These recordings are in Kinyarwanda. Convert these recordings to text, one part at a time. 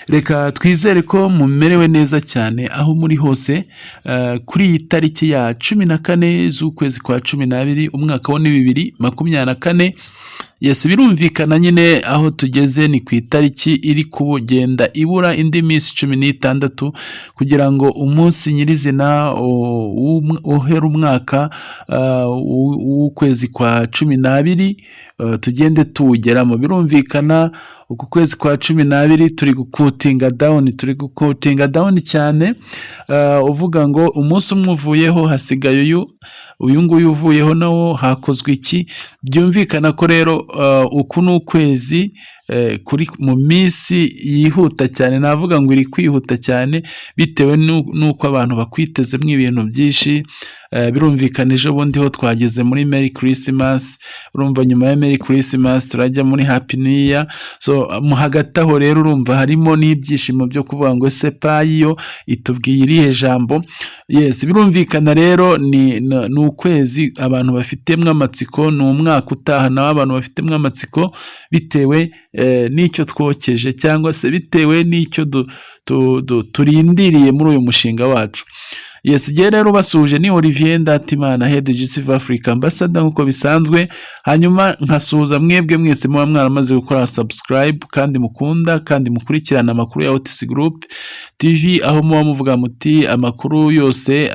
Reka twizere ko mumerewe neza cyane aho muri hose, kuri iyi tariki ya 14 z'ukwezi kwa 12 umwaka wa 2024. Yes, birumvikana nyine aho tugeze ni ku itariki iri kugenda ibura indi minsi 16 kugira ngo umunsi nyirizina uhera umwaka w'ukwezi kwa 12 tugende tuwugeramo. Birumvikana uku kwezi kwa 12 turi gukutinga down cyane, uvuga ngo umunsi umwe uvuyeho hasigaye uyu nguyu uvuyeho nawo hakozwe iki. Byumvikana ko rero uku ni ukwezi kuri mu minsi yihuta cyane, navuga ngo iri kwihuta cyane bitewe n'uko abantu bakwitezemo ibintu byinshi. Birumvikana ejo bundi ho twageze muri Merry Christmas, urumva nyuma ya Merry Christmas turajya muri Happy New Year. So hagati aho rero urumva harimo n'ibyishimo byo kuvuga ngo ese payo itubwiye irihe jambo. Yes, birumvikana rero ni ukwezi abantu bafitemo amatsiko, ni umwaka utaha nawe abantu bafitemo amatsiko bitewe n'icyo twokeje cyangwa se bitewe n'icyo turindiriye muri uyu mushinga wacu. Yes, igihe rero basuje ni Olivier Ndatimana, Head GCV Africa Ambassador nk'uko bisanzwe. Hanyuma nkasuhuza mwebwe mwese muba mwaramaze gukora subscribe kandi mukunda kandi mukurikirana amakuru ya Otis Group TV, aho muba muvuga muti amakuru yose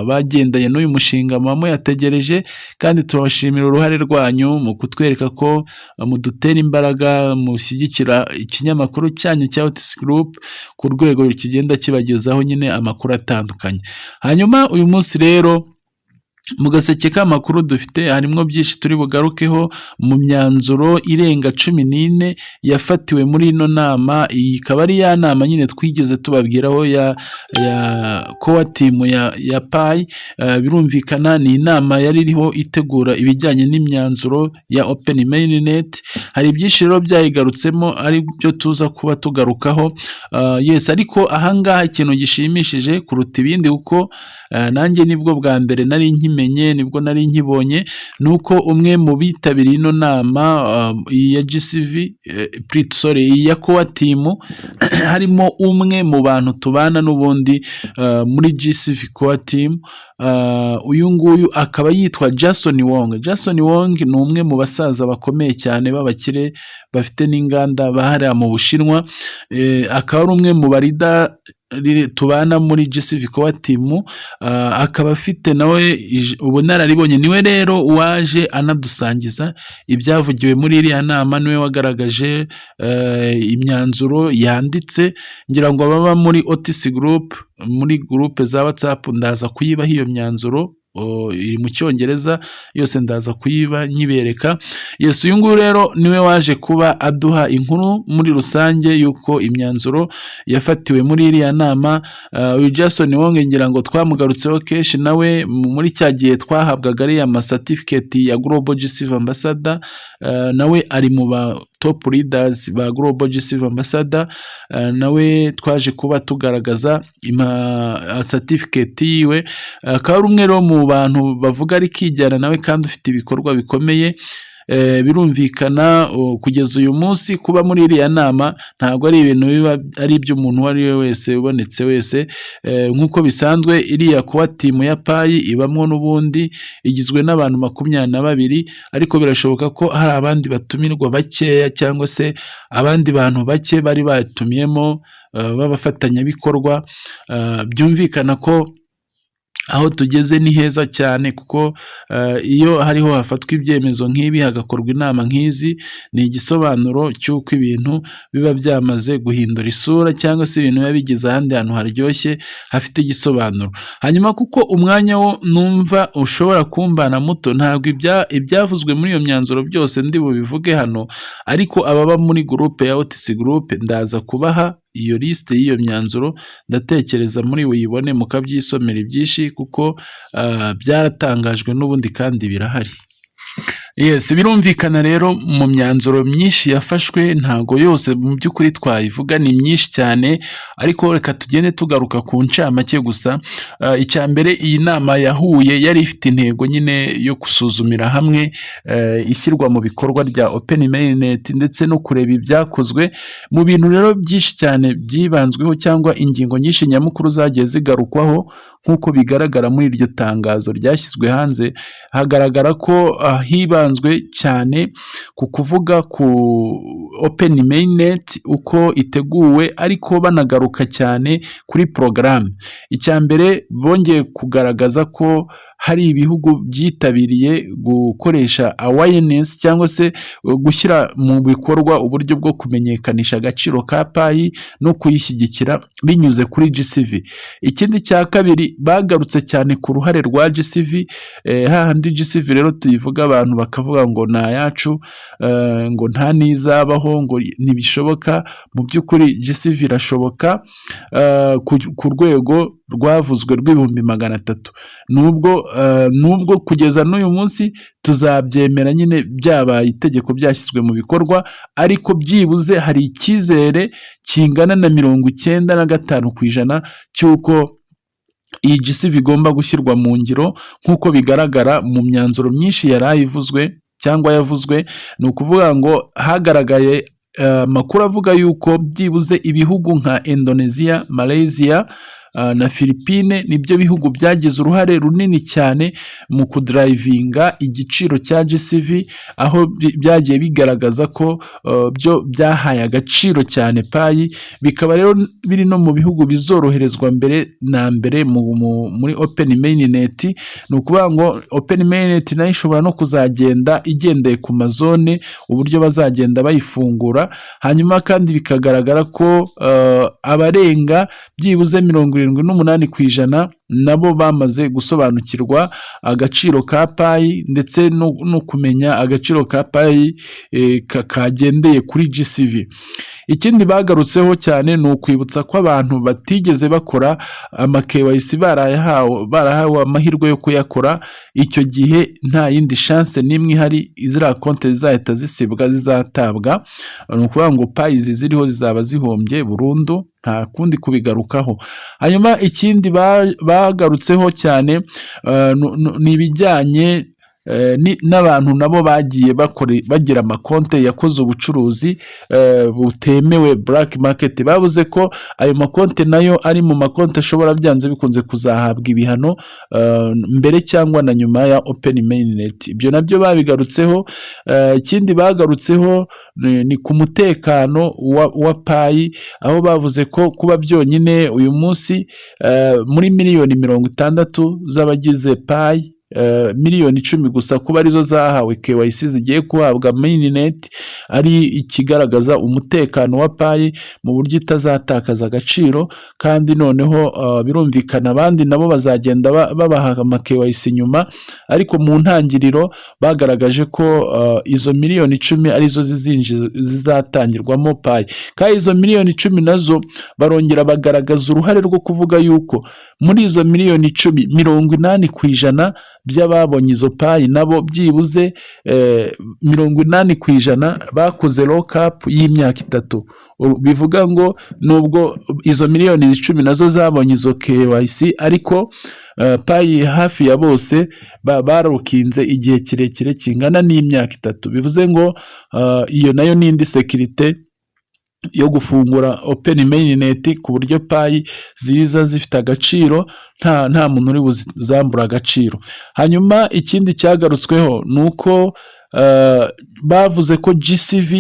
bagendanye n'uyu mushinga muba muyategereje, kandi turabashimira uruhare rwanyu mu kutwereka ko mudutera imbaraga mushyigikira ikinyamakuru cyanyu cya Otis Group ku rwego kigenda kibagezaho nyine amakuru atandukanye. Hanyuma uyu munsi rero mu gaseke k'amakuru dufite harimo byinshi turi bugarukeho mu myanzuro irenga 14 yafatiwe muri ino nama. Iyi ikaba ari ya nama nyine twigeze tubabwiraho ya core team ya PAI. Birumvikana ni inama yari iriho itegura ibijyanye n'imyanzuro ya Open Mainnet. Hari byinshi rero byayigarutsemo ari byo tuza kuba tugarukaho. Yes, ariko ahangaha ikintu gishimishije kuruta ibindi uko nanjye nibwo bwa mbere nari nibwo nari nkibonye, nuko umwe mu bitabiriye ino nama ya GCV ya core team harimo umwe mu bantu tubana n'ubundi muri GCV core team. Uyu nguyu akaba yitwa Jason Wong. Jason Wong ni umwe mu basaza bakomeye cyane b'abakire bafite n'inganda bahari mu Bushinwa. Akaba ari umwe mu barida tubana muri GCV core team. Akaba afite nawe ubunararibonye, niwe rero waje anadusangiza ibyavugiwe muri iriya nama, niwe wagaragaje imyanzuro yanditse. Ngira ngo ababa muri Otis Group muri groupe za WhatsApp ndaza kuyibaha iyo myanzuro, iri mu Cyongereza yose ndaza kuyiba nyibereka. Yes, uyu nguyu rero niwe waje kuba aduha inkuru muri rusange yuko imyanzuro yafatiwe muri iriya nama. Uyu Jason Wong ngira ngo twamugarutseho kenshi, nawe muri cya gihe twahabwaga ariya certificate ya Global GCV Ambassador, nawe ari mu ba top leaders ba Global GCV Ambassador. Nawe twaje kuba tugaragaza certificate yiwe. Akaba ari umwe rero mu bantu bavuga ari kijyana nawe kandi ufite ibikorwa bikomeye. Birumvikana kugeza uyu munsi kuba muri iriya nama ntabwo ari ibintu biba ari iby'umuntu uwo ari we wese ubonetse wese. Nk'uko bisanzwe iriya core team ya PAI ibamwo n'ubundi igizwe n'abantu 22, ariko birashoboka ko hari abandi batumirwa bakeya cyangwa se abandi bantu bake bari batumiyemo b'abafatanyabikorwa. Byumvikana ko aho tugeze ni heza cyane, kuko iyo hariho hafatwa ibyemezo nk'ibi hagakorwa inama nk'izi, ni igisobanuro cy'uko ibintu biba byamaze guhindura isura cyangwa se ibintu biba bigeze ahandi hantu haryoshye hafite igisobanuro. Hanyuma kuko umwanya wo numva ushobora kumbana muto, ntabwo ibyavuzwe muri iyo myanzuro byose ndi bubivuge hano, ariko ababa muri groupe ya Otis Group ndaza kubaha iyo liste y'iyo myanzuro. Ndatekereza muri uyibone mukabyisomera ibyinshi kuko byaratangajwe n'ubundi kandi birahari. Yes, birumvikana rero mu myanzuro myinshi yafashwe ntago yose mu by'ukuri twayivuga, ni myinshi cyane, ariko reka tugende tugaruka ku ncamake gusa. Icya mbere, iyi nama yahuye yari ifite intego nyine yo gusuzumira hamwe ishyirwa mu bikorwa rya Open Mainnet ndetse no kureba ibyakozwe. Mu bintu rero byinshi cyane byibanzweho cyangwa ingingo nyinshi nyamukuru zagiye zigarukwaho nk'uko bigaragara muri iryo tangazo ryashyizwe hanze, hagaragara ko hibanzwe cyane ku kuvuga ku Open Mainnet uko iteguwe, ariko banagaruka cyane kuri porogaramu. Icya mbere, bongeye kugaragaza ko hari ibihugu byitabiriye gukoresha awareness cyangwa se gushyira mu bikorwa uburyo bwo kumenyekanisha agaciro ka payi no kuyishyigikira binyuze kuri GCV. Ikindi cya kabiri, bagarutse cyane ku ruhare rwa GCV. Hahandi GCV rero tuyivuga abantu bakavuga ngo ni ayacu, ngo nta n'izabaho, ngo ntibishoboka. Mu by'ukuri GCV irashoboka ku rwego rwavuzwe rw'ibihumbi 300. Nubwo kugeza n'uyu munsi tuzabyemera nyine byabaye itegeko byashyizwe mu bikorwa, ariko byibuze hari icyizere kingana na 95% cy'uko iyi GCV igomba gushyirwa mu ngiro nk'uko bigaragara mu myanzuro myinshi yari ayivuzwe cyangwa yavuzwe. Ni ukuvuga ngo hagaragaye amakuru avuga yuko byibuze ibihugu nka Indonesia, Malaysia na Philippines nibyo bihugu byagize uruhare runini cyane mu kudrivinga igiciro cya GCV, aho byagiye bigaragaza ko byo byahaye agaciro cyane payi, bikaba rero biri no mu bihugu bizoroherezwa mbere na mbere muri Open Mainnet. Ni ukuvuga ngo Open Mainnet nayo ishobora no kuzagenda igendeye ku mazone, uburyo bazagenda bayifungura, hanyuma kandi bikagaragara ko abarenga byibuze 78% nabo bamaze gusobanukirwa agaciro ka payi ndetse no kumenya agaciro ka payi kagendeye kuri GCV. Ikindi bagarutseho cyane ni ukwibutsa ko abantu batigeze bakora KYC barahawe amahirwe yo kuyakora. Icyo gihe nta yindi chance n'imwe ihari, izira konti zizahita zisibwa, zizatabwa. Ni ukuvuga ngo payi ziriho zizaba zihombye burundu, nta kundi kubigarukaho. Hanyuma ikindi bagarutseho cyane ni ibijyanye n'abantu nabo bagiye bagira amakonte yakoze ubucuruzi butemewe, black market. Bavuze ko ayo makonte nayo ari mu makonte ashobora byanze bikunze kuzahabwa ibihano mbere cyangwa na nyuma ya Open Mainnet. Ibyo nabyo babigarutseho. Ikindi bagarutseho ni ku mutekano wa payi, aho bavuze ko kuba byonyine uyu munsi muri miliyoni 60 z'abagize payi, miliyoni 10 gusa kuba arizo zahawe KYC zigiye kuhabwa Mainnet, ari ikigaragaza umutekano wa payi mu buryo itazatakaza agaciro. Kandi noneho birumvikana abandi nabo bazagenda babaha KYC nyuma, ariko mu ntangiriro bagaragaje ko izo miliyoni 10 arizo zizatangirwamo payi. Kandi izo miliyoni 10 nazo barongera bagaragaza uruhare rwo kuvuga yuko muri izo miliyoni 10, 80% by'ababonye izo payi nabo byibuze 80% bakoze lock up y'imyaka 3. Bivuga ngo nubwo izo miliyoni 10 nazo zabonye izo KYC, ariko payi hafi ya bose barukinze igihe kirekire kingana n'imyaka 3. Bivuze ngo iyo nayo n'indi security yo gufungura Open Mainnet ku buryo payi ziza zifite agaciro, nta muntu uri buzambura agaciro. Hanyuma ikindi cyagarutsweho ni uko bavuze ko GCV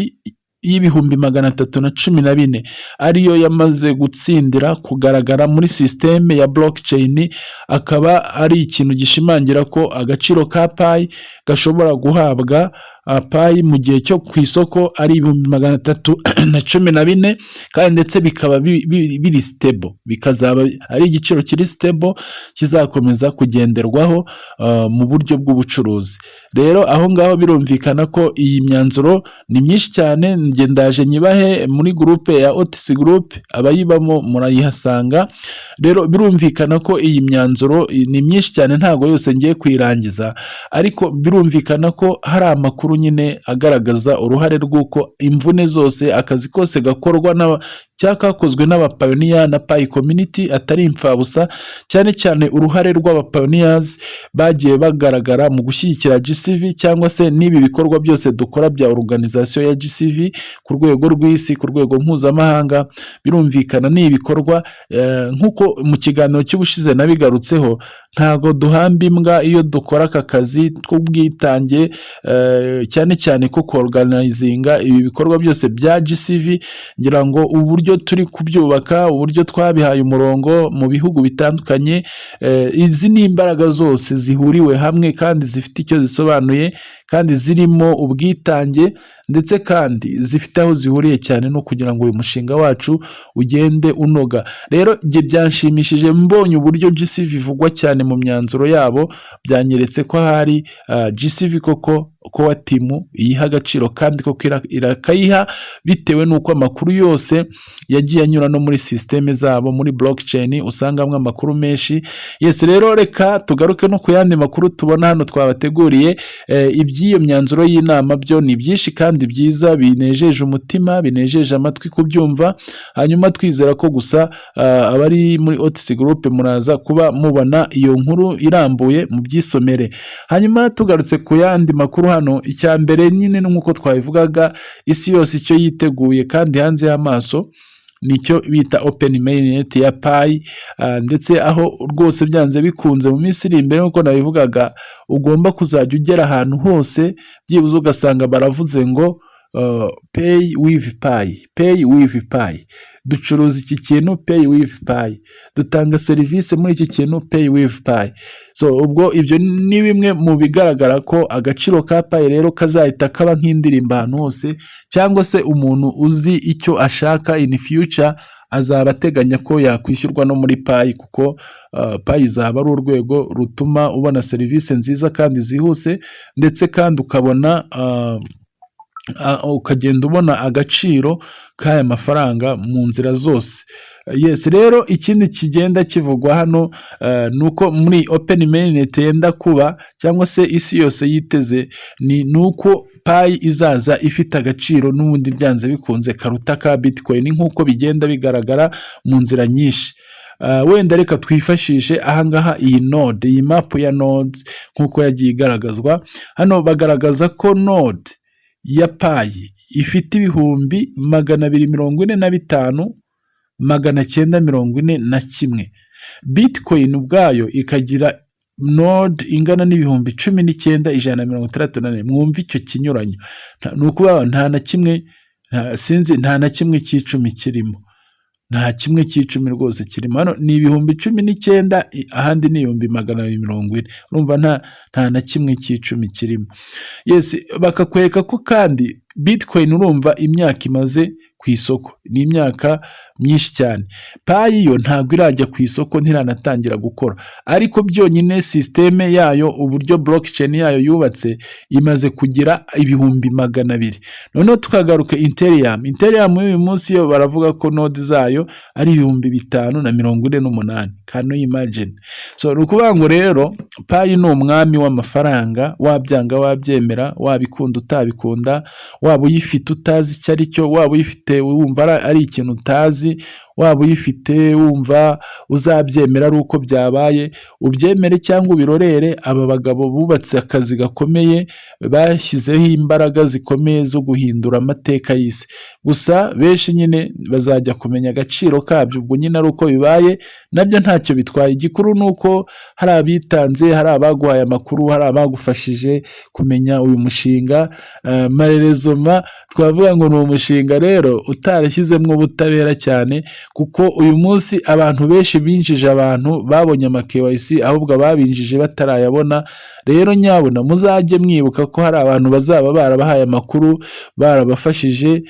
y'ibihumbi 314 ariyo yamaze gutsindira kugaragara muri systeme ya blockchain, akaba ari ikintu gishimangira ko agaciro ka payi gashobora guhabwa payi mu gihe cyo ku isoko ari 314 kandi ndetse bikaba biri stable, bikazaba ari igiciro kiri stable kizakomeza kugenderwaho mu buryo bw'ubucuruzi. Rero aho ngaho birumvikana ko iyi myanzuro ni myinshi cyane, ndaje nyibahe muri groupe ya Otis Group, abayibamo murayihasanga. Rero birumvikana ko iyi myanzuro ni myinshi cyane, ntago yose ngiye kuyirangiza, ariko birumvikana ko hari amakuru nyine agaragaza uruhare rw'uko imvune zose, akazi kose gakorwa cyakakozwe n'abapayoniya na payi community atari imfabusa, cyane cyane uruhare rw'abapayoniyazi bagiye bagaragara mu gushyigikira GCV cyangwa se n'ibi bikorwa byose dukora bya organization ya GCV ku rwego rw'isi, ku rwego mpuzamahanga. Birumvikana ni ibikorwa nk'uko mu kiganiro cy'ubushize nabigarutseho, ntago duhamba imbwa iyo dukora aka kazi tw'ubwitange, cyane cyane ko organizinga ibi bikorwa byose bya GCV. Ngira ngo uburyo turi kubyubaka, uburyo twabihaye umurongo mu bihugu bitandukanye, izi ni imbaraga zose zihuriwe hamwe kandi zifite icyo zisobanuye kandi zirimo ubwitange, ndetse kandi zifite aho zihuriye cyane no kugira ngo uyu mushinga wacu ugende unoga. Rero nge byanshimishije mbonye uburyo GCV ivugwa cyane mu myanzuro yabo, byanyeretse ko hari GCV koko ko timu iyiha agaciro kandi koko irakayiha bitewe n'uko amakuru yose yagiye anyura no muri systeme zabo, muri blockchain usangamo amakuru menshi. Yes, rero reka tugaruke no ku yandi makuru tubona hano twabateguriye. Iby'iyo myanzuro y'inama byo ni byinshi kandi byiza, binejeje umutima, binejeje amatwi kubyumva. Hanyuma twizera ko gusa abari muri Otis Group muraza kuba mubona iyo nkuru irambuye mu byisomere. Hanyuma tugarutse ku yandi makuru hano, icya mbere nyine nk'uko twabivugaga, isi yose icyo yiteguye kandi hanze y'amaso nicyo bita open mainnet ya payi, ndetse aho rwose byanze bikunze mu minsi iri imbere nk'uko nabivugaga, ugomba kuzajya ugera ahantu hose byibuze ugasanga baravuze ngo pay with payi, pay with payi, ducuruza iki kintu pay with payi, dutanga serivisi muri iki kintu pay with payi. So ubwo ibyo ni bimwe mu bigaragara ko agaciro ka payi rero kazahita kaba nk'indirimbo ahantu hose, cyangwa se umuntu uzi icyo ashaka in future azaba ateganya ko yakwishyurwa no muri payi, kuko payi izaba ari urwego rutuma ubona serivisi nziza kandi zihuse, ndetse kandi ukabona ukagenda ubona agaciro k'aya mafaranga mu nzira zose. Yes, rero ikindi kigenda kivugwa hano nuko muri open mainnet yenda kuba, cyangwa se isi yose yiteze, ni nuko payi izaza ifite agaciro n'ubundi byanze bikunze karuta ka Bitcoin, nk'uko bigenda bigaragara mu nzira nyinshi. Wenda reka twifashishe ahangaha iyi node, iyi map ya nodes nk'uko yagiye igaragazwa hano. Bagaragaza ko node ya payi ifite 245,941. Bitcoin ubwayo ikagira node ingana n'19,164. Mwumva icyo kinyuranyo, ni ukuvuga nta na kimwe, nta na kimwe cy'icumi kirimo, nta kimwe cy'icumi rwose kirimo. Hano ni 19,000, ahandi ni 240. urumva nta na kimwe cy'icumi kirimo. Yes, bakakwereka ko kandi Bitcoin urumva imyaka imaze ku isoko ni imyaka myinshi cyane. Payi yo ntabwo irajya ku isoko, ntiranatangira gukora, ariko byonyine systeme yayo, uburyo blockchain yayo yubatse, imaze kugira 200,000. Noneho tukagaruka Ethereum uyu munsi yo baravuga ko node zayo ari 548. Can you imagine? So nukuvuga ngo rero payi ni umwami w'amafaranga, wabyanga wabyemera, wabikunda utabikunda, waba uyifite utazi icyo ari cyo, waba uyifite wumva ari ikintu utazi, waba uyifite wumva uzabyemera ari uko byabaye, ubyemere cyangwa ubirorere. Aba bagabo bubatse akazi gakomeye, bashyizeho imbaraga zikomeye zo guhindura amateka y'isi. Gusa benshi nyine bazajya kumenya agaciro kabyo ubwo nyine ari uko bibaye, nabyo ntacyo bitwaye. Igikuru ni uko hari abitanze, hari abaguhaye amakuru, hari abagufashije kumenya uyu mushinga. Marerezoma twavuga ngo ni umushinga rero utarashyizemo ubutabera cyane, kuko uyu munsi abantu benshi binjije abantu babonye ama KYC ahubwo ababinjije batarayabona. Rero nyabuna muzajye mwibuka ko hari abantu bazaba barabahaye amakuru barabafashije,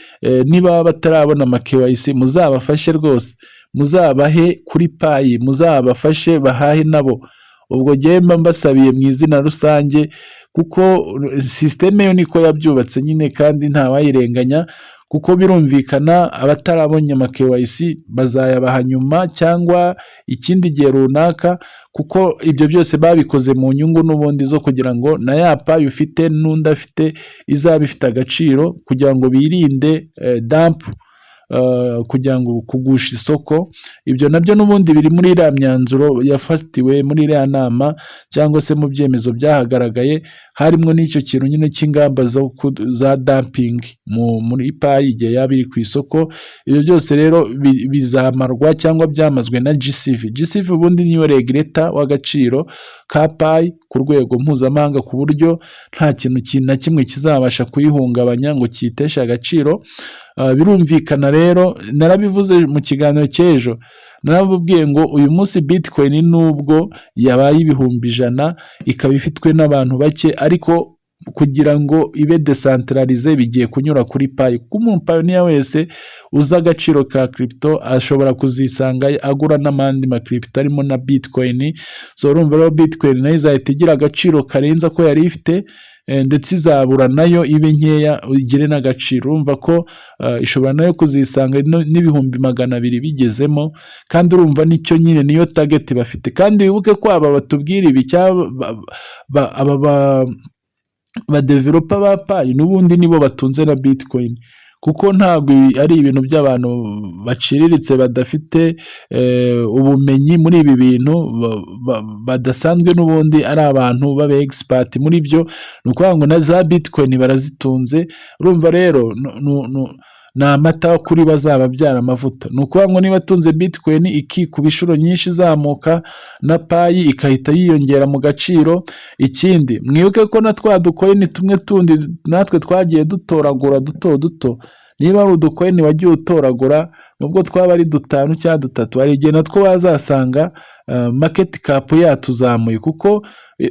niba batarabona ama KYC muzabafashe rwose, muzabahe kuri payi, muzabafashe bahahe nabo. Ubwo mba mbasabiye mu izina rusange, kuko sisiteme yo niko yabyubatse nyine kandi ntawayirenganya, kuko birumvikana abatarabonye ama KYC bazayabaha nyuma cyangwa ikindi gihe runaka, kuko ibyo byose babikoze mu nyungu n'ubundi zo kugira ngo na ya payi ufite n'undi afite izaba ifite agaciro, kugira ngo birinde dampu, kugira ngo kugusha isoko. Ibyo nabyo n'ubundi biri muri iriya myanzuro yafatiwe muri iriya nama cyangwa se mu byemezo byahagaragaye, harimo n'icyo kintu nyine cy'ingamba za dumping muri payi igihe yaba iri ku isoko. Ibyo byose rero bizamarwa cyangwa byamazwe na GCV. GCV ubundi niyo regulator w'agaciro ka payi ku rwego mpuzamahanga, ku buryo nta kintu na kimwe kizabasha kuyihungabanya ngo kiyiteshe agaciro. Birumvikana rero, narabivuze mu kiganiro cy'ejo, narababwiye ngo uyu munsi Bitcoin nubwo yabaye ibihumbi 100 ikaba ifitwe n'abantu bake, ariko kugira ngo ibe decentralize bigiye kunyura kuri payi, kuko umuntu pioneer wese uzi agaciro ka crypto ashobora kuzisanga agura n'amandi ma crypto arimo na Bitcoin. So urumva rero Bitcoin nayo izahita igira agaciro karenza ko yari ifite, ndetse izabura nayo ibe nkeya igire n'agaciro. Urumva ko ishobora nayo kuzisanga n'ibihumbi 200 bigezemo, kandi urumva nicyo nyine niyo target bafite. Kandi wibuke ko aba batubwira ibi ba developer ba payi n'ubundi nibo batunze na Bitcoin, kuko ntabwo ari ibintu by'abantu baciriritse badafite ubumenyi muri ibi bintu, badasanzwe n'ubundi ari abantu baba expert muri byo. Ni ukuvuga ngo na za Bitcoin barazitunze. Urumva rero ni amata kuri bazaba byara amavuta. Ni ukuvuga ngo niba atunze Bitcoin ikikuba inshuro nyinshi izamuka, na payi ikahita yiyongera mu gaciro. Ikindi mwibuke ko na twa ducoin tumwe tundi natwe twagiye dutoragura duto duto, niba ari uducoin wagiye utoragura nubwo twaba ari 5 cyangwa 3, hari igihe natwo wazasanga market cap yatuzamuye, kuko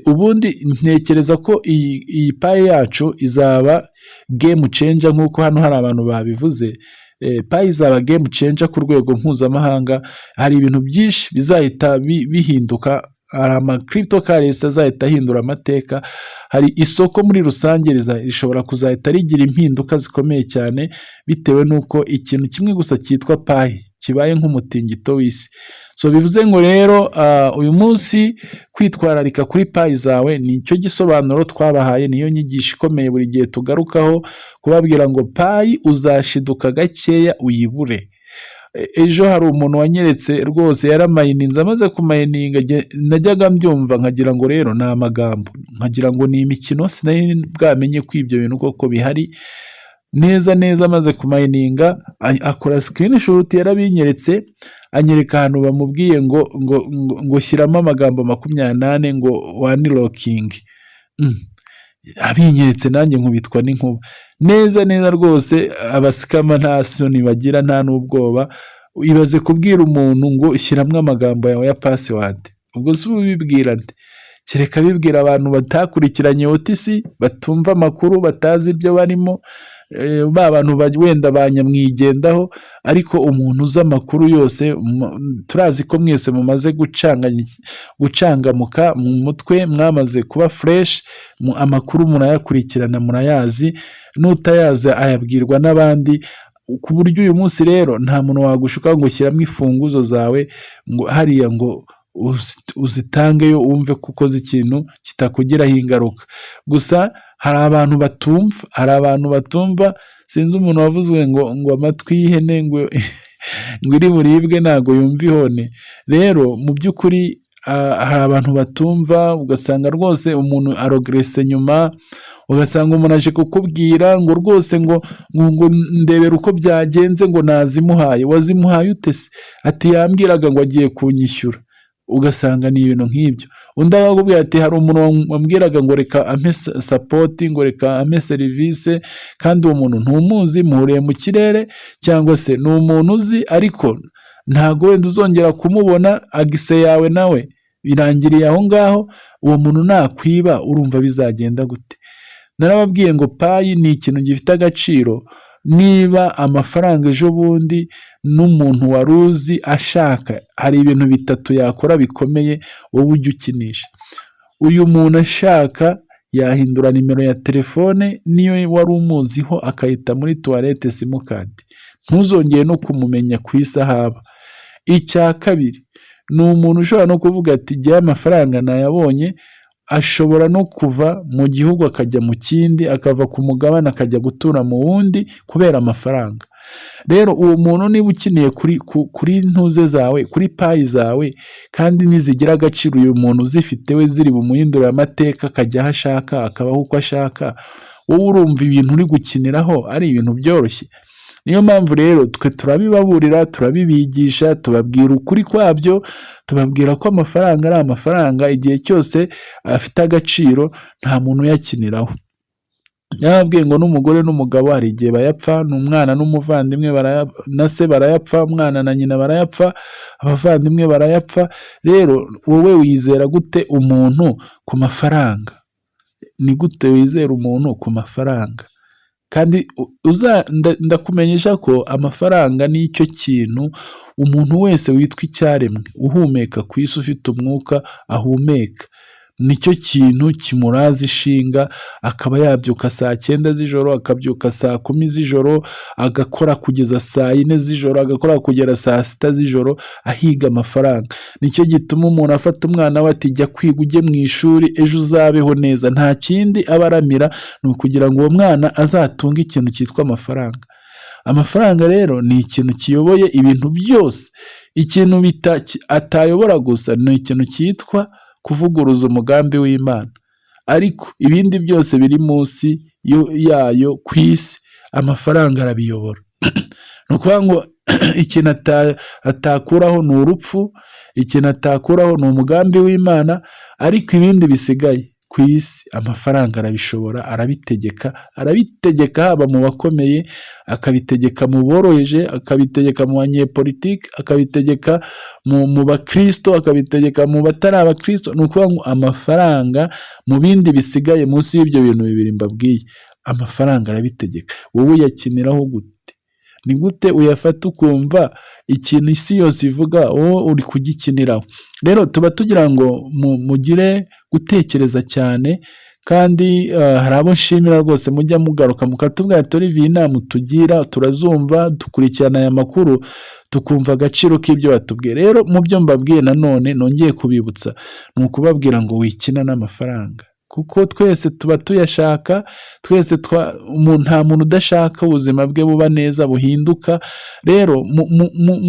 ubundi ntekereza ko iyi payi yacu izaba game changer, nk'uko hano hari abantu babivuze. Payi izaba game changer ku rwego mpuzamahanga. Hari ibintu byinshi bizahita bihinduka, hari ama cryptocurrency azahita ahindura amateka. Hari isoko muri rusange rishobora kuzahita rigira impinduka zikomeye cyane, bitewe n'uko ikintu kimwe gusa cyitwa payi kibaye nk'umutingito w'isi. So bivuze ngo rero uyu munsi kwitwararika kuri payi zawe nicyo gisobanuro twabahaye, niyo nyigisho ikomeye buri gihe tugarukaho, kubabwira ngo payi uzashiduka gakeya uyibure. Ejo hari umuntu wanyeretse rwose yaramayininze, amaze kumayininga najyaga mbyumva nkagira ngo rero ni amagambo, nkagira ngo ni imikino, sinari bwamenye ko ibyo bintu koko bihari. Neza amaze kumayininga akora screenshot, yarabinyeretse, anyereka ahantu bamubwiye ngo shyiramo amagambo 28 ngo unlocking. Abinyeretse nanjye nkubitwa n'inkuba. Neza rwose, abasikama nta soni bagira, nta n'ubwoba. Ibaze kubwira umuntu ngo shyiramo amagambo yawe ya password, ubwo si ubibwira nde? Kereka bibwira abantu batakurikiranye OTC, batumva amakuru, batazi ibyo barimo, ba bantu wenda banyamwigendaho. Ariko umuntu uzi amakuru yose, turazi ko mwese mumaze gucangamuka mu mutwe, mwamaze kuba fresh, amakuru murayakurikirana, murayazi, n'utayazi ayabwirwa n'abandi. Ku buryo uyu munsi rero nta muntu wagushuka ngo shyiramo imfunguzo zawe ngo hariya ngo uzitangeyo wumve ko ukoze ikintu kitakugiraho ingaruka. Gusa hari abantu batumva, sinzi umuntu wavuzwe ngo amatwi y'ihene ngo iri buribwe ntago yumva ihone. Rero mu by'ukuri hari abantu batumva, ugasanga rwose umuntu arogerese nyuma, ugasanga umuntu aje kukubwira ngo rwose ngo ndebera uko byagenze, ngo nazimuhaye. Wazimuhaye ute se? Ati yambwiraga ngo agiye kunyishyura. Ugasanga ni ibintu nk'ibyo. Undi akakubwira ati hari umuntu wambwiraga ngo reka ampe support, ngo reka ampe service, kandi uwo muntu ntumuzi, muhuriye mu kirere, cyangwa se ni umuntu uzi ariko ntago wenda uzongera kumubona, agise yawe nawe birangiriye aho ngaho, uwo muntu nakwiba urumva bizagenda gute? Narababwiye ngo payi ni ikintu gifite agaciro. Niba amafaranga ejo bundi n'umuntu wari uzi ashaka, hari ibintu bitatu yakora bikomeye wowe ujya ukinisha. Uyu muntu ashaka yahindura nimero ya telefone niyo wari umuziho akayita muri tuwarete simukadi, ntuzongere no kumumenya ku isi ahaba. Icya kabiri, ni umuntu ushobora no kuvuga ati igihe amafaranga nayabonye, ashobora no kuva mu gihugu akajya mu kindi, akava ku mugabane akajya gutura mu wundi kubera amafaranga. Rero uwo muntu niba ukeneye kuri ntuze zawe, kuri payi zawe, kandi nizigira agaciro, uyu muntu uzifite we ziri bumuhindurire amateka, akajya aho ashaka, akabaho uko ashaka, wowe urumva ibintu uri gukiniraho ari ibintu byoroshye? Niyo mpamvu rero twe turabibaburira, turabibigisha, tubabwira ukuri kwabyo, tubabwira ko amafaranga ari amafaranga, igihe cyose afite agaciro nta muntu uyakiniraho. Nababwiye ngo n'umugore n'umugabo hari igihe bayapfa, n'umwana n'umuvandimwe na se barayapfa, umwana na nyina barayapfa, abavandimwe barayapfa. Rero wowe wizera gute umuntu ku mafaranga? Ni gute wizera umuntu ku mafaranga? Kandi ndakumenyesha ko amafaranga ni cyo kintu umuntu wese witwa icyaremwe uhumeka ku isi, ufite umwuka ahumeka, nicyo kintu kimuraza ishinga, akaba yabyuka saa 9 z'ijoro, akabyuka saa 10 z'ijoro, agakora kugeza saa 4 z'ijoro, agakora kugera saa 6 z'ijoro ahiga amafaranga. Nicyo gituma umuntu afata umwana we ati jya kwiga, ujye mu ishuri, ejo uzabeho neza. Nta kindi abaramira, ni ukugira ngo uwo mwana azatunge ikintu cyitwa amafaranga. Amafaranga rero ni ikintu kiyoboye ibintu byose. Ikintu atayobora gusa ni ikintu cyitwa kuvuguruza umugambi w'Imana, ariko ibindi byose biri munsi yayo ku isi amafaranga arabiyobora. Ni ukuvuga ngo ikintu atakuraho ni urupfu, ikintu atakuraho ni umugambi w'Imana, ariko ibindi bisigaye ku isi amafaranga arabishobora, arabitegeka haba mu bakomeye, akabitegeka mu boroheje, akabitegeka mu banyepolitiki, akabitegeka mu bakristo, akabitegeka mu batari abakristo. Ni ukuvuga ngo amafaranga mu bindi bisigaye munsi y'ibyo bintu bibiri mbabwiye, amafaranga arabitegeka. Wowe uyakiniraho gute? Ni gute uyafata ukumva ikintu isi yose ivuga wowe uri kugikiniraho? Rero tuba tugira ngo mugire gutekereza cyane, kandi hari abo nshimira rwose mujya mugaruka mukatubwira turi inama tugira, turazumva, dukurikirana aya makuru, tukumva agaciro k'ibyo batubwiye. Rero mu byo mbabwiye nanone nongeye kubibutsa, ni ukubabwira ngo wikina n'amafaranga, kuko twese tuba tuyashaka, twese nta muntu udashaka ubuzima bwe buba neza, buhinduka. Rero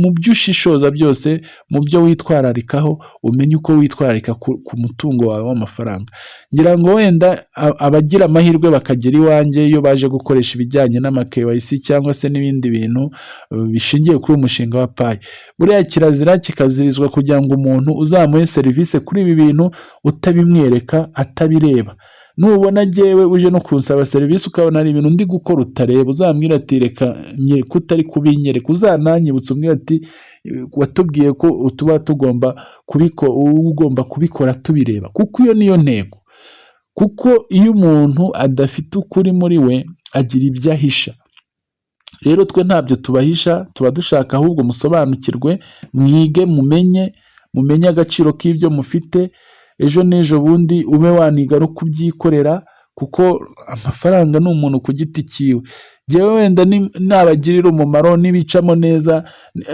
mu byo ushishoza byose, mu byo witwararikaho, umenye uko witwararika ku mutungo wawe w'amafaranga. Ngira ngo wenda abagira amahirwe bakagera iwanjye iyo baje gukoresha ibijyanye n'ama-KYC cyangwa se n'ibindi bintu bishingiye kuri umushinga wa payi, buriya kirazira kikazirizwa kugira ngo umuntu uzamuhe serivisi kuri ibi bintu utabimwereka, atabireba. Nubona jyewe uje no kunsaba serivisi ukabona ari ibintu ndi gukora utareba, uzambwira ati reka utari kubinyereka, uzananyibutsa umbwira ati watubwiye ko tuba ugomba kubikora tubireba, kuko iyo niyo ntego. Kuko iyo umuntu adafite ukuri muri we agira ibyo ahisha. Rero twe ntabyo tubahisha, tuba dushaka ahubwo musobanukirwe, mwige, mumenye agaciro k'ibyo mufite, ejo n'ejo bundi ube waniga no kubyikorera, kuko amafaranga ni umuntu ku giti cyiwe. Jyewe wenda nabagirira umumaro, nibicamo neza,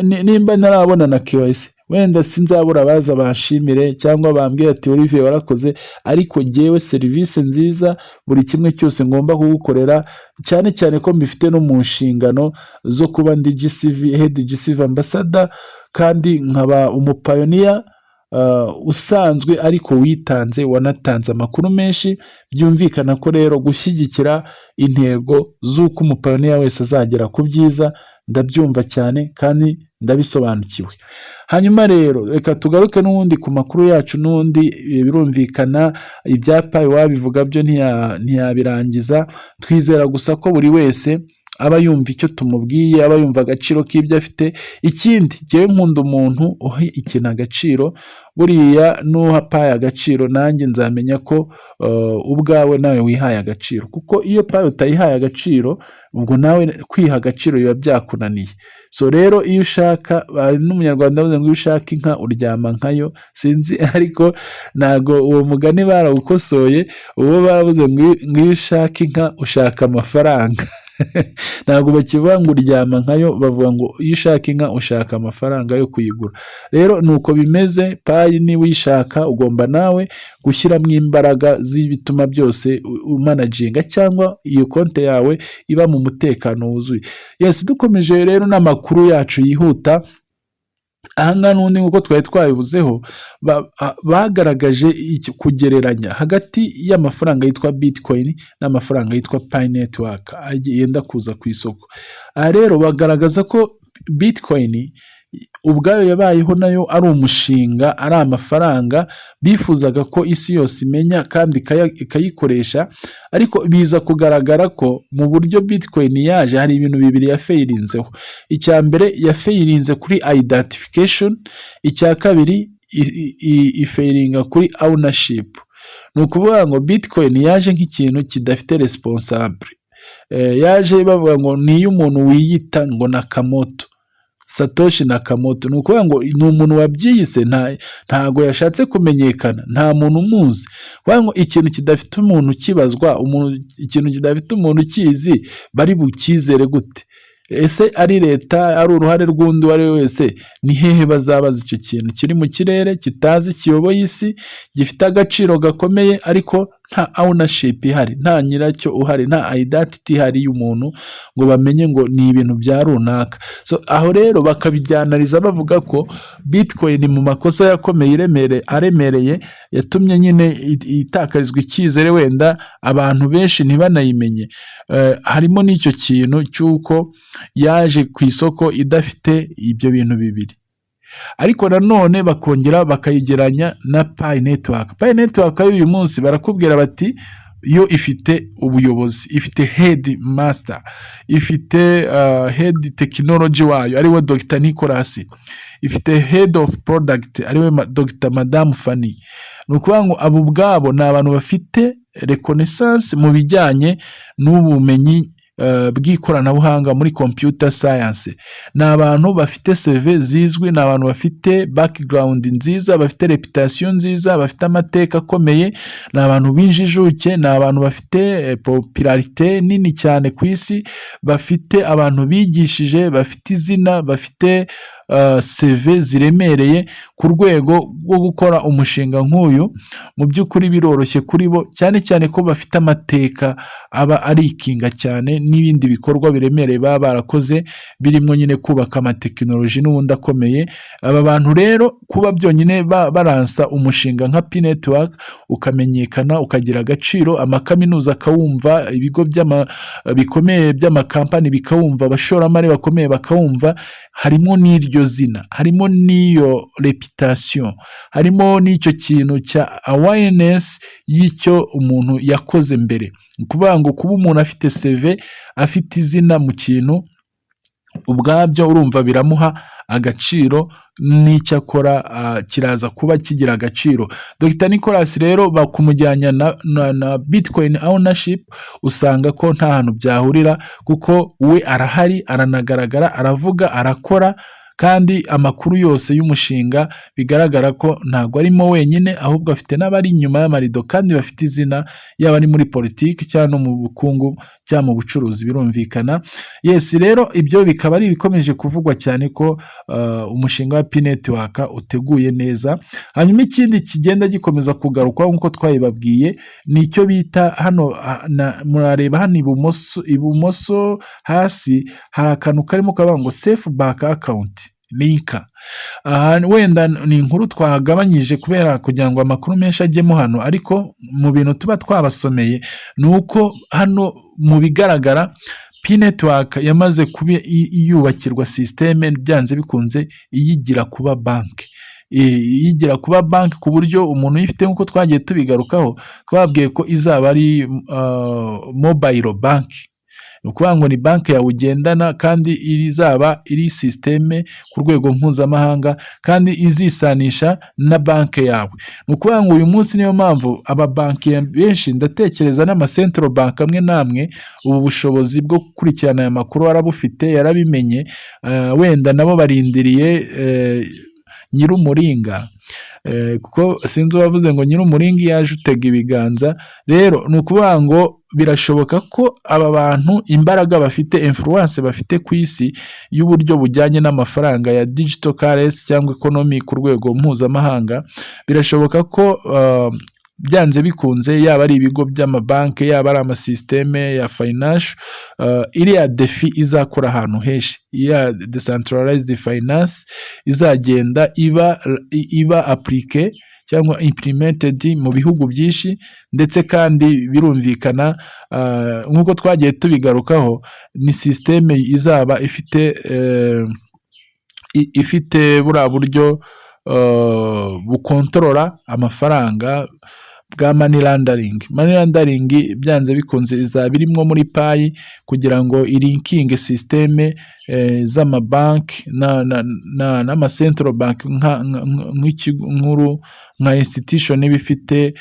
nimba ntarabona na KYC, wenda sinzabura baza banshimire cyangwa bambwira ati Olivier warakoze, ariko jyewe serivisi nziza, buri kimwe cyose ngomba kugukorera, cyane cyane ko mbifite no mu nshingano zo kuba ndi head GCV ambassador, kandi nkaba umupayoniya usanzwe ariko witanze, wanatanze amakuru menshi. Byumvikana ko rero gushyigikira intego z'uko umupayoniya wese azagera ku byiza ndabyumva cyane kandi ndabisobanukiwe. Hanyuma rero reka tugaruke n'ubundi ku makuru yacu. N'ubundi birumvikana ibya payi wabivuga byo ntiyabirangiza. Twizera gusa ko buri wese aba yumva icyo tumubwiye, aba yumva agaciro k'ibyo afite. Ikindi njyewe nkunda umuntu uha ikintu agaciro, buriya n'uhapaye agaciro nanjye nzamenya ko ubwawe nawe wihaye agaciro, kuko iyo paye utayihaye agaciro ubwo nawe kwiha agaciro biba byakunaniye. So rero iyo ushaka, n'umunyarwanda avuze ngo iyo ushaka inka uryama nkayo, sinzi ariko ntago uwo mugani barawukosoye, uwo baravuze ngo iyo ushaka inka ushaka amafaranga ntabwo bakivuga ngo uryama nkayo, bavuga ngo iyo ushaka inka ushaka amafaranga yo kuyigura. Rero nuko bimeze, payi niba uyishaka ugomba nawe gushyiramo imbaraga z'ibituma byose umanaginga, cyangwa iyo konti yawe iba mu mutekano wuzuye. Yes, dukomeje rero n'amakuru yacu yihuta, ahangaha n'ubundi nk'uko twari twabivuzeho, bagaragaje kugereranya hagati y'amafaranga yitwa Bitcoin n'amafaranga yitwa Pi Network yenda kuza ku isoko. Aha rero bagaragaza ko Bitcoin ubwayo yabayeho nayo ari umushinga, ari amafaranga bifuzaga ko isi yose imenya kandi ikayikoresha, ariko biza kugaragara ko mu buryo Bitcoin yaje hari ibintu bibiri yafeirinzeho. Icya mbere yafeirinze kuri identification, icya kabiri ifeiringa kuri ownership. Ni ukuvuga ngo Bitcoin yaje nk'ikintu kidafite responsable, yaje bavuga ngo niyo umuntu wiyita ngo Nakamoto, Satoshi Nakamoto, ni ukuvuga ngo ni umuntu wabyiyise, ntago yashatse kumenyekana, nta muntu umuzi. Kuvuga ngo ikintu kidafite umuntu kibazwa, ikintu kidafite umuntu ukizi, bari bukizere gute? Ese ari leta, ari uruhare rw'undi uwo ari we wese, ni hehe bazabaza icyo kintu kiri mu kirere kitazi, kiyoboye isi, gifite agaciro gakomeye, ariko nta ownership ihari, nta nyiracyo uhari, nta identity ihari y'umuntu ngo bamenye ngo ni ibintu bya runaka. So aho rero bakabijyanariza bavuga ko Bitcoin mu makosa yakomeye aremereye yatumye nyine itakarizwa icyizere, wenda abantu benshi ntibanayimenye. Harimo n'icyo kintu cy'uko yaje ku isoko idafite ibyo bintu bibiri, ariko nanone bakongera bakayigeranya na Pi Network. Pi Network y'uyu munsi barakubwira bati yo ifite ubuyobozi, ifite head master, ifite head technology wayo ariwe Dr. Nicholas, ifite head of product ariwe Dr. Madame Fanny. Ni ukuvuga ngo abo ubwabo ni abantu bafite reconnaissance mu bijyanye n'ubumenyi bw'ikoranabuhanga muri computer science. Ni abantu bafite CV zizwi, ni abantu bafite background nziza, bafite reputation nziza, bafite amateka akomeye, ni abantu b'injijuke, ni abantu bafite popularité nini cyane ku isi, bafite abantu bigishije, bafite izina, bafite CV ziremereye ku rwego rwo gukora umushinga nk'uyu. Mu by'ukuri biroroshye kuri bo, cyane cyane ko bafite amateka aba ari ikinga cyane, n'ibindi bikorwa biremereye baba barakoze birimo nyine kubaka amatekinoloji n'ubundi akomeye. Aba bantu rero kuba byonyine baransa umushinga nka Pi Network ukamenyekana, ukagira agaciro, amakaminuza akawumva, ibigo bikomeye by'amakampani bikawumva, abashoramari bakomeye bakawumva, harimo n'iryo zina, harimo n'iyo reputation, harimo n'icyo kintu cya awareness y'icyo umuntu yakoze mbere. Ukuvuga ngo kuba umuntu afite CV, afite izina mu kintu, ubwabyo urumva biramuha agaciro, n'icyo akora kiraza kuba kigira agaciro. Dr. Nicholas rero bakumujyanya na Bitcoin ownership, usanga ko nta hantu byahurira, kuko we arahari, aranagaragara, aravuga, arakora, kandi amakuru yose y'umushinga bigaragara ko ntabwo arimo wenyine, ahubwo afite n'abari inyuma y'amarido kandi bafite izina, yaba ari muri politiki cyangwa mu bukungu cyangwa mu bucuruzi, birumvikana. Yes, rero ibyo bikaba ari ibikomeje kuvugwa cyane ko umushinga wa Pi Network uteguye neza. Hanyuma ikindi kigenda gikomeza kugarukwa nk'uko twabibabwiye, ni icyo bita hano, murareba hano ibumoso hasi hari akantu karimo kavuga ngo safe back account linka. Wenda ni inkuru twagabanyije kubera kugira ngo amakuru menshi ajyemo hano, ariko mu bintu tuba twabasomeye ni uko hano mu bigaragara Pi Network yamaze kuba yubakirwa systeme byanze bikunze iyigira kuba banki, iyigira kuba banki, ku buryo umuntu uyifite nk'uko twagiye tubigarukaho, twabwiye ko izaba ari mobile banki. ni ukuvuga ngo ni banki yawe ugendana kandi izaba iri sisiteme ku rwego mpuzamahanga kandi izisanisha na banki yawe. Ni ukuvuga ngo uyu munsi niyo mpamvu ababanki benshi ndatekereza n'amasentro banki amwe n'amwe ubu bushobozi bwo gukurikirana aya makuru warabufite yarabimenye, wenda nabo barindiriye nyir'umuringa, kuko sinzi uwavuze ngo nyir'umuringa iyo aje utega ibiganza. Rero ni ukuvuga ngo birashoboka ko aba bantu imbaraga bafite, influence bafite ku isi y'uburyo bujyanye n'amafaranga ya digital currency cyangwa economy ku rwego mpuzamahanga, birashoboka ko byanze bikunze yaba ari ibigo by'amabanki yaba ari amasisiteme ya financial, iriya defi izakora ahantu henshi, iya decentralized finance izagenda iba applique cyangwa implemented mu bihugu byinshi, ndetse kandi birumvikana nk'uko twagiye tubigarukaho ni sisiteme izaba ifite buriya buryo bukontorora amafaranga bwa money laundering. Money laundering byanze bikunze izaba irimo muri payi kugira ngo irinkinge sisiteme z'amabanki n'amasentro banki nkuru nka institution ibifite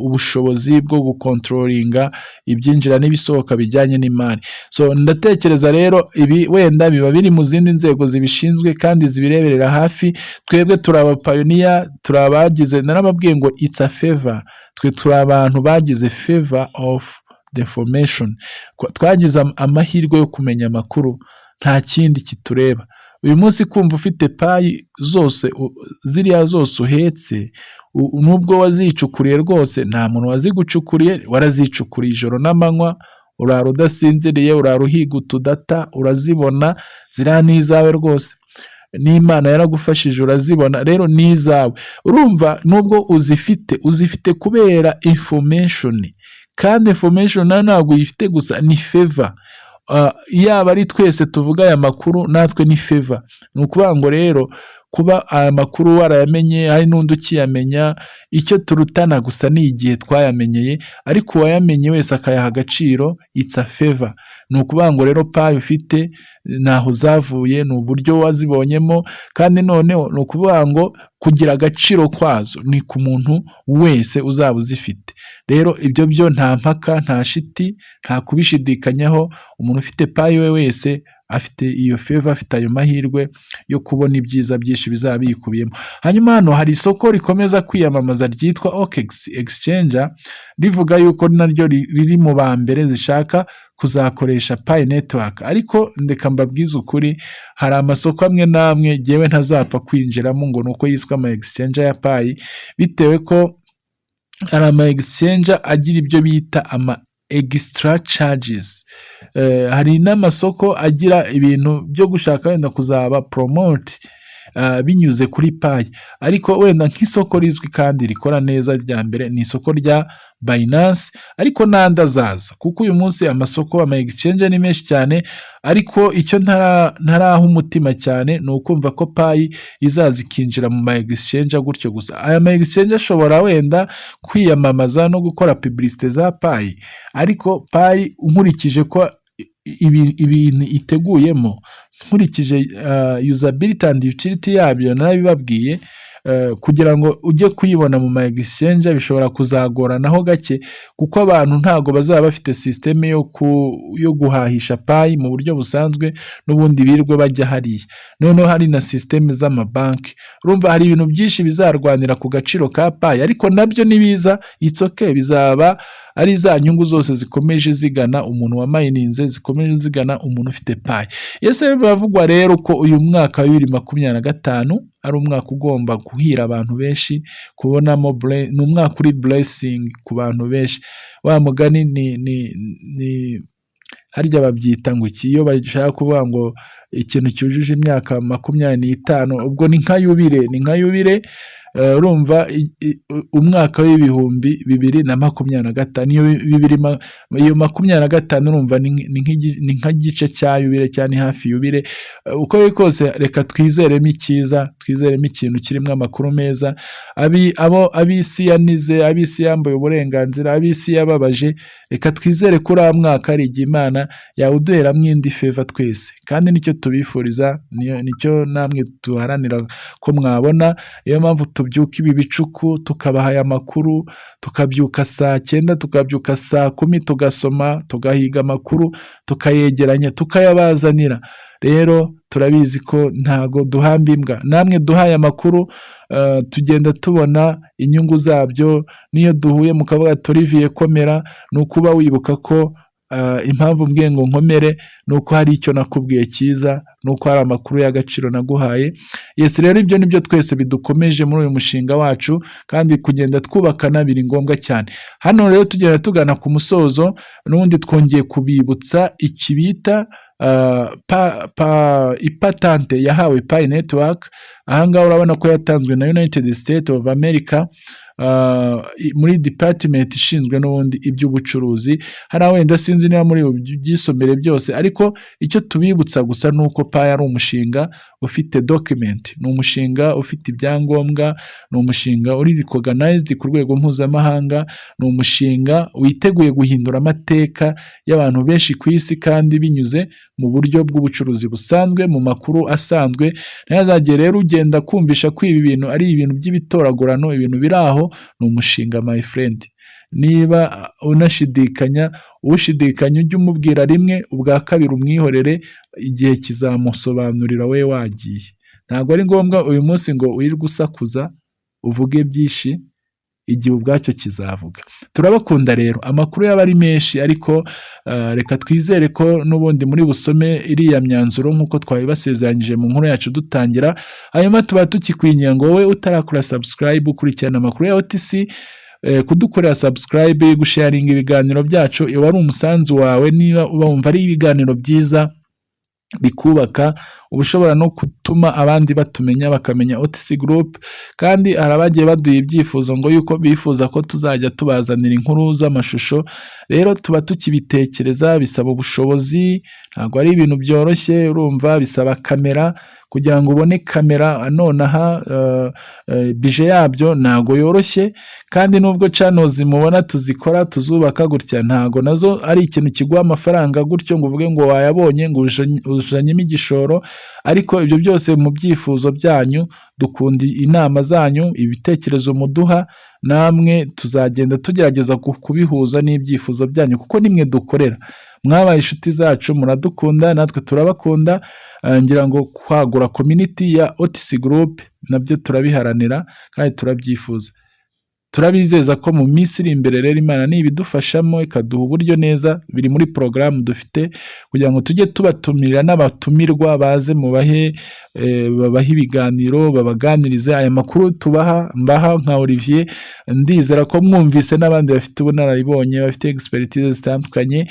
ubushobozi bwo gukontrolinga ibyinjira n'ibisohoka bijyanye n'imari. So ndatekereza rero ibi wenda biba biri mu zindi nzego zibishinzwe kandi zibireberera hafi. Twebwe turaba pioneer, turabagize, narababwiye ngo it's a favor, twe turi abantu bagize favor of the formation, twagize amahirwe yo kumenya amakuru, nta kindi kitureba. Uyu munsi kumva ufite payi zose ziriya zose uhetse, nubwo wazicukuriye rwose nta muntu wazigucukuriye, warazicukuriye ijoro n'amanywa, urara udasinziriye, urara uhiga utudata, urazibona, ziriya ni izawe rwose, n'Imana yaragufashije urazibona, rero ni izawe. Urumva nubwo uzifite kubera information, kandi information ntabwo uyifite gusa, ni favor. Yaba ari twese tuvuga aya makuru natwe ni favor. Ni ukuvuga ngo rero kuba aya makuru warayamenye hari n'undi ukiyamenya, icyo turutana gusa ni igihe twayamenyeye, ariko uwayamenye wese akayaha agaciro, it's a favor. Ni ukuvuga ngo rero payi ufite ntaho zavuye, ni uburyo wazibonyemo, kandi noneho ni ukuvuga ngo kugira agaciro kwazo ni ku muntu wese uzaba uzifite. Rero ibyo byo nta mpaka, nta shiti, nta kubishidikanyaho. Umuntu ufite payi we wese afite iyo favor, afite ayo mahirwe yo kubona ibyiza byinshi bizaba biyikubiyemo. Hanyuma hano hari isoko rikomeza kwiyamamaza ryitwa OKX Exchange, rivuga yuko naryo riri mu ba mbere zishaka kuzakoresha Pi network. Ariko ndeka mbabwize ukuri, hari amasoko amwe n'amwe jyewe ntazapfa kwinjiramo ngo nuko yiswe ama exchange ya Pi, bitewe ko hari ama exchange agira ibyo bita ama extra charges. Hari n'amasoko agira ibintu byo gushaka wenda kuzaba promote binyuze kuri Pi, ariko wenda nk'isoko rizwi kandi rikora neza rya mbere ni isoko rya Binance, ariko n'andi azaza, kuko uyu munsi amasoko ama exchange ni menshi cyane, ariko icyo ntaraha umutima cyane ni ukumva ko Pi izaza ikinjira mu ma exchange gutyo gusa. Aya ma exchange ashobora wenda kwiyamamaza no gukora publicité za Pi, ariko Pi nkurikije ko ibintu iteguyemo, nkurikije usability and utility yabyo narabibabwiye, kugira ngo ujye kuyibona mu ma exchange bishobora kuzagoranaho gake, kuko abantu ntago bazaba bafite systeme yo guhahisha Pi mu buryo busanzwe, n'ubundi birirwe bajya hariya. Noneho hari na systeme z'amabanki. Urumva hari ibintu byinshi bizarwanira ku gaciro ka Pi, ariko nabyo nibiza it's okay, bizaba ari za nyungu zose zikomeje zigana umuntu wa mininze, zikomeje zigana umuntu ufite Pi. Ese bavugwa rero ko uyu mwaka wa 2025 ari umwaka ugomba guhira abantu benshi, kubonamo ni umwaka uri blessing ku bantu benshi. Wa mugani ni harya babyita ngo iki, iyo bashaka kuvuga ngo ikintu cyujuje imyaka 25, ubwo ni nka yubire, urumva umwaka w'ibihumbi 2025 iyo 25 urumva ni nk'igice cya yubile cyane hafi yubile. Uko biri kose reka twizeremo icyiza, twizeremo ikintu kirimo amakuru meza. Ab'isi yanize, ab'isi yambaye uburenganzira, ab'isi yababaje, reka twizere ko uriya mwaka ari igihe Imana yawuduheramo indi feva twese, kandi nicyo tubifuriza, nicyo namwe duharanira ko mwabona. Niyo mpamvu tubyuka ibi bicuku tukabaha aya makuru, tukabyuka saa 9, tukabyuka saa 10, tugasoma, tugahiga amakuru, tukayegeranya, tukayabazanira. Rero turabizi ko ntago duhamba imbwa, namwe duhaye amakuru tugenda tubona inyungu zabyo. Niyo duhuye mukavuga Olivier komera, ni ukuba wibuka ko impamvu mbwiye ngo nkomere ni uko hari icyo nakubwiye cyiza, ni uko hari amakuru y'agaciro naguhaye. Yes, rero ibyo nibyo twese bidukomeje muri uyu mushinga wacu, kandi kugenda twubakana biri ngombwa cyane. Hano rero tugenda tugana ku musozo, n'ubundi twongeye kubibutsa ikibita ipatante yahawe Pi Network. Ahangaha urabona ko yatanzwe na United States of America muri department ishinzwe n'ubundi iby'ubucuruzi. Hari wenda sinzi niba muri byisomere byose, ariko icyo tubibutsa gusa nuko Pi ari umushinga ufite document, ni umushinga ufite ibyangombwa, ni umushinga uri recognized ku rwego mpuzamahanga, ni umushinga witeguye guhindura amateka y'abantu benshi ku isi, kandi binyuze mu buryo bw'ubucuruzi busanzwe, mu makuru asanzwe. Ntihazagire rero ugenda kumvisha ko ibi bintu ari ibintu by'ibitoragurano, ibintu biri aho. Ni umushinga my friend. Niba unashidikanya, ushidikanya ujye umubwira rimwe, ubwa kabiri umwihorere, igihe kizamusobanurira we wagiye. Ntabwo ari ngombwa uyu munsi ngo wirirwe usakuza uvuge byinshi, igihe ubwacyo kizavuga. Turabakunda rero, amakuru yaba ari menshi, ariko reka twizere ko n'ubundi muri busome iriya myanzuro nk'uko twabibasezeranyije mu nkuru yacu dutangira. Hanyuma tuba tukikwinginga ngo wowe utarakora subscribe, ukurikirana amakuru ya OTC, kudukorera subscribe, gusharinga ibiganiro byacu, iba ari umusanzu wawe. Niba uba wumva ari ibiganiro byiza bikubaka, uba ushobora no gutuma abandi batumenya, bakamenya OTC Group. Kandi hari abagiye baduha ibyifuzo ngo yuko bifuza ko tuzajya tubazanira inkuru z'amashusho. Rero tuba tukibitekereza, bisaba ubushobozi, ntabwo ari ibintu byoroshye. Urumva bisaba kamera, kugira ngo ubone kamera nonaha bije yabyo ntago yoroshye. Kandi nubwo channels mubona tuzikora tuzubaka gutya, ntago nazo ari ikintu kiguha amafaranga gutyo ngo uvuge ngo wayabonye ngo ujanyemo igishoro. Ariko ibyo byose mu byifuzo byanyu, dukunda inama zanyu, ibitekerezo muduha, namwe tuzagenda tugerageza kubihuza n'ibyifuzo byanyu, kuko nimwe dukorera. Mwabaye inshuti zacu, muradukunda, natwe turabakunda. Ngira ngo kwagura community ya OTC Group nabyo turabiharanira kandi turabyifuza. Turabizeza ko mu minsi iri imbere rero Imana nibidufashamo ikaduha uburyo neza, biri muri porogaramu dufite, kugira ngo tujye tubatumira n'abatumirwa baze mubahe ibiganiro, babaganirize aya makuru mbaha nka Olivier. Ndizera ko mwumvise n'abandi bafite ubunararibonye, bafite expertise zitandukanye,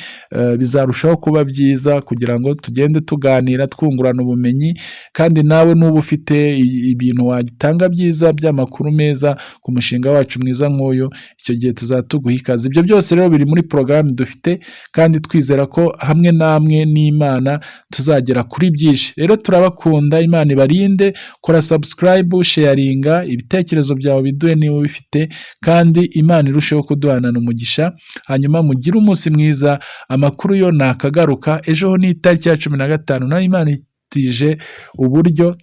bizarushaho kuba byiza kugira ngo tugende tuganira, twungurana ubumenyi. Kandi nawe nuba ufite ibintu wagitanga byiza by'amakuru meza ku mushinga wacu mwiza nk'uyu, icyo gihe tuzatuguha ikaze. Ibyo byose rero biri muri porogaramu dufite, kandi twizera ko hamwe namwe n'Imana tuzagera kuri byinshi. Rero turabakunda, Imana ibarinde. Kora subscribe, sharinga, ibitekerezo byawe biduhe niba ubifite, kandi Imana irusheho kuduhanana umugisha. Hanyuma mugire umunsi mwiza. Amakuru yo nakagaruka ejo, ni itariki ya 15, na Imana itije uburyo